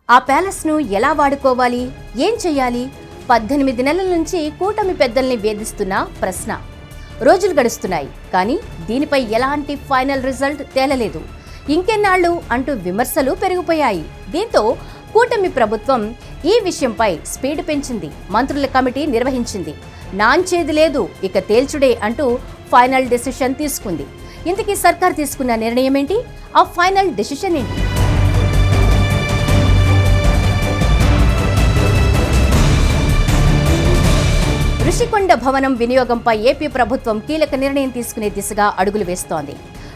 ఆ ప్యాలెస్ను ఎలా వాడుకోవాలి, ఏం చెయ్యాలి? 18 నెలల నుంచి కూటమి పెద్దల్ని వేధిస్తున్న ప్రశ్న. రోజులు గడుస్తున్నాయి, కానీ దీనిపై ఎలాంటి ఫైనల్ రిజల్ట్ తేలలేదు. ఇంకెన్నాళ్ళు అంటూ విమర్శలు పెరిగిపోయాయి. దీంతో కూటమి ప్రభుత్వం ఈ విషయంపై స్పీడ్ పెంచింది. మంత్రుల కమిటీ నిర్వహించింది. నాంచేది లేదు, ఇక తేల్చుడే అంటూ ఫైనల్ డెసిషన్ తీసుకుంది. ఇంతకీ సర్కార్ తీసుకున్న నిర్ణయం ఏంటి? ఆ ఫైనల్ డెసిషన్ ఏంటి? రుషికొండ భవనం వినియోగంపై ఏపీ ప్రభుత్వం కీలక నిర్ణయం తీసుకునే దిశగా అడుగులు వేస్తోంది.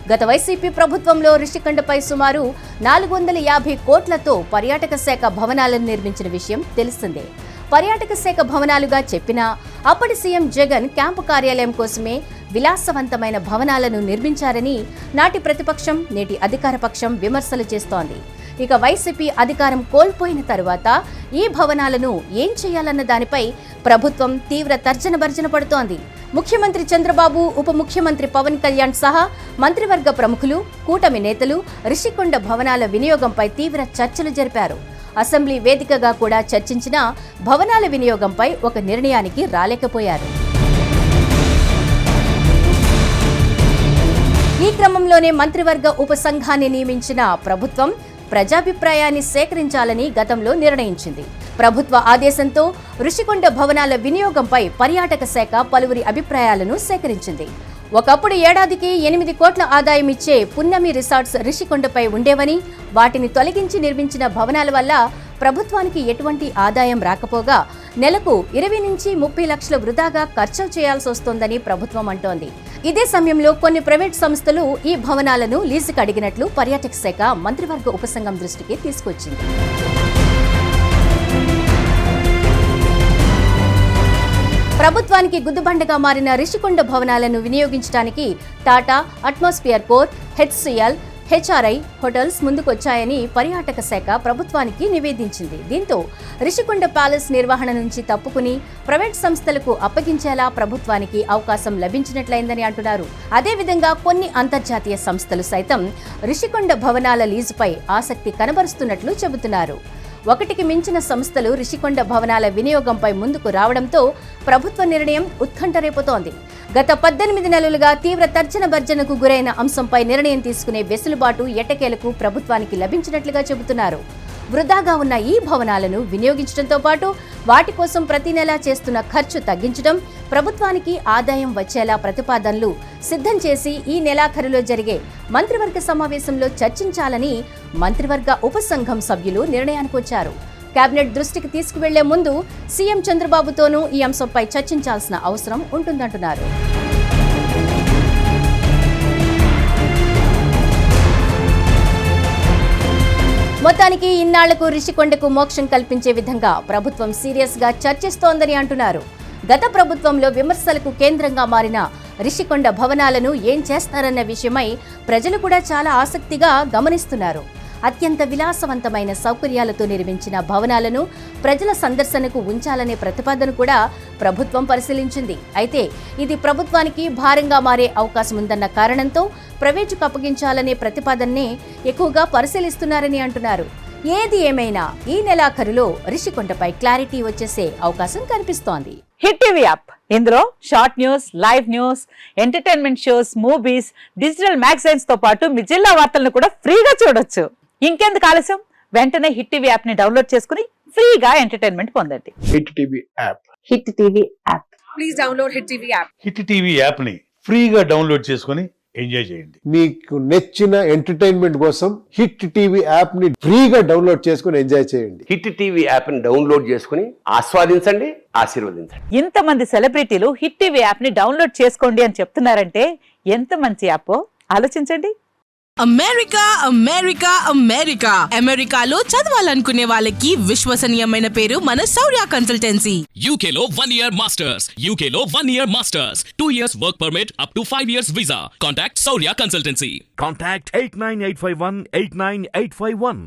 గత వైసీపీ ప్రభుత్వంలో రుషికొండపై సుమారు 450 కోట్లతో పర్యాటక శాఖ భవనాలను నిర్మించిన విషయం తెలిసిందే. పర్యాటక శాఖ భవనాలుగా చెప్పినా అప్పటి సీఎం జగన్ క్యాంపు కార్యాలయం కోసమే విలాసవంతమైన భవనాలను నిర్మించారని నాటి ప్రతిపక్షం, నేటి అధికార పక్షం విమర్శలు చేస్తోంది. ఇక వైసీపీ అధికారం కోల్పోయిన తరువాత ఈ భవనాలను ఏం చేయాలన్న దానిపై ప్రభుత్వం తీవ్ర తర్జన భర్జన పడుతోంది. ముఖ్యమంత్రి చంద్రబాబు, ఉప ముఖ్యమంత్రి పవన్ కళ్యాణ్ సహా మంత్రివర్గ ప్రముఖులు, కూటమి నేతలు రుషికొండ భవనాల వినియోగంపై తీవ్ర చర్చలు జరిపారు. అసెంబ్లీ వేదికగా కూడా చర్చించిన భవనాల వినియోగంపై ఒక నిర్ణయానికి రాలేకపోయారు. ఈ క్రమంలోనే మంత్రివర్గ ఉపసంఘాన్ని నియమించిన ప్రభుత్వం ప్రజాభిప్రాయాన్ని సేకరించాలని గతంలో నిర్ణయించింది. ప్రభుత్వ ఆదేశంతో రుషికొండ భవనాల వినియోగంపై పర్యాటక శాఖ పలువురి అభిప్రాయాలను సేకరించింది. ఒకప్పుడు ఏడాదికి 8 కోట్ల ఆదాయం ఇచ్చే పున్నమి రిసార్ట్స్ రుషికొండపై ఉండేవని, వాటిని తొలగించి నిర్మించిన భవనాల వల్ల ప్రభుత్వానికి ఎటువంటి ఆదాయం రాకపోగా నెలకు 20 నుంచి 30 లక్షల వృధాగా ఖర్చు చేయాల్సి వస్తోందని ప్రభుత్వం అంటోంది. ఇదే సమయంలో కొన్ని ప్రైవేట్ సంస్థలు ఈ భవనాలను లీజుకు అడిగినట్లు పర్యాటక శాఖ మంత్రివర్గ ఉపసంఘం దృష్టికి తీసుకొచ్చింది. ప్రభుత్వానికి గుద్దుబండగా మారిన రుషికొండ భవనాలను వినియోగించడానికి Tata, atmosphere core, HCL, HRI hotels ముందుకొచ్చాయని పర్యాటక శాఖ ప్రభుత్వానికి నివేదించింది. దీంతో రుషికొండ ప్యాలెస్ నిర్వహణ నుంచి తప్పుకుని ప్రైవేట్ సంస్థలకు అప్పగించేలా ప్రభుత్వానికి అవకాశం లభించినట్లయిందని అంటున్నారు. అదేవిధంగా కొన్ని అంతర్జాతీయ సంస్థలు సైతం రుషికొండ భవనాల లీజుపై ఆసక్తి కనబరుస్తున్నట్లు చెబుతున్నారు. ఒకటికి మించిన సంస్థలు రుషికొండ భవనాల వినియోగంపై ముందుకు రావడంతో ప్రభుత్వ నిర్ణయం ఉత్కంఠ రేపుతోంది. గత 18 నెలలుగా తీవ్ర తర్జన భర్జనకు గురైన అంశంపై నిర్ణయం తీసుకునే వెసులుబాటు ఎట్టకేలకు ప్రభుత్వానికి లభించినట్లుగా చెబుతున్నారు. వృధాగా ఉన్న ఈ భవనాలను వినియోగించడంతో పాటు వాటి కోసం ప్రతి నెలా చేస్తున్న ఖర్చు తగ్గించడం, ప్రభుత్వానికి ఆదాయం వచ్చేలా ప్రతిపాదనలు సిద్ధం చేసి ఈ నెలాఖరులో జరిగే మంత్రివర్గ సమావేశంలో చర్చించాలని మంత్రివర్గ ఉపసంఘం సభ్యులు నిర్ణయానికి వచ్చారు. కేబినెట్ దృష్టికి తీసుకువెళ్లే ముందు సీఎం చంద్రబాబుతోనూ ఈ అంశంపై చర్చించాల్సిన అవసరం ఉంటుందంటున్నారు. మొత్తానికి ఇన్నాళ్లకు రుషికొండకు మోక్షం కల్పించే విధంగా ప్రభుత్వం సీరియస్ గా చర్చిస్తోందని అంటున్నారు. గత ప్రభుత్వంలో విమర్శలకు కేంద్రంగా మారిన రుషికొండ భవనాలను ఏం చేస్తారన్న విషయమై ప్రజలు కూడా చాలా ఆసక్తిగా గమనిస్తున్నారు. అత్యంత విలాసవంతమైన సౌకర్యాలతో నిర్మించిన భవనాలను ప్రజల సందర్శనకు ఉంచాలనే ప్రతిపాదన కూడా ప్రభుత్వం పరిశీలించింది. అయితే ఇది ప్రభుత్వానికి భారంగా మారే అవకాశం ఉందన్న కారణంతో ప్రైవేటుకు అప్పగించాలనే ప్రతిపాదననే ఎక్కువగా పరిశీలిస్తున్నారని అంటున్నారు. ఏది ఏమైనా ఈ నెలాఖరులో రుషికొండపై క్లారిటీ వచ్చేసే అవకాశం కనిపిస్తోంది. హిట్ టీవీ యాప్, ఇందులో short news, live news, entertainment shows, movies, digital magazines తో పాటు మీ జిల్లా వార్తలను కూడా ఫ్రీగా చూడొచ్చు. ఇంకెందుకు ఆలస్యం, వెంటనే హిట్ టీవీ యాప్ ని డౌన్లోడ్ చేసుకుని ఫ్రీగా ఎంటర్టైన్మెంట్ పొందండి. Hit TV app, hit TV app, please download hit TV app. Hit TV app ని ఫ్రీగా డౌన్లోడ్ చేసుకుని ఎంజాయ్ చేయండి. మీకు నచ్చిన ఎంటర్టైన్మెంట్ కోసం హిట్ టీవీ యాప్ ని ఫ్రీగా డౌన్లోడ్ చేసుకుని ఎంజాయ్ చేయండి. హిట్ టీవీ యాప్ ని డౌన్లోడ్ చేసుకుని ఆస్వాదించండి, ఆశీర్వదించండి. ఇంతమంది సెలబ్రిటీలు హిట్ టీవీ యాప్ ని డౌన్లోడ్ చేసుకోండి అని చెప్తున్నారంటే ఎంత మంచి యాప్ ఆలోచించండి. అమెరికా అమెరికా అమెరికా అమెరికాలో చదవాలనుకునే వాళ్ళకి విశ్వసనీయమైన పేరు మన శౌర్య కన్సల్టెన్సీ. UK లో 1 year masters, UK లో 1 year masters, 2 years work permit up to 5 years visa. Contact Saurya Consultancy. Contact 89851 89851.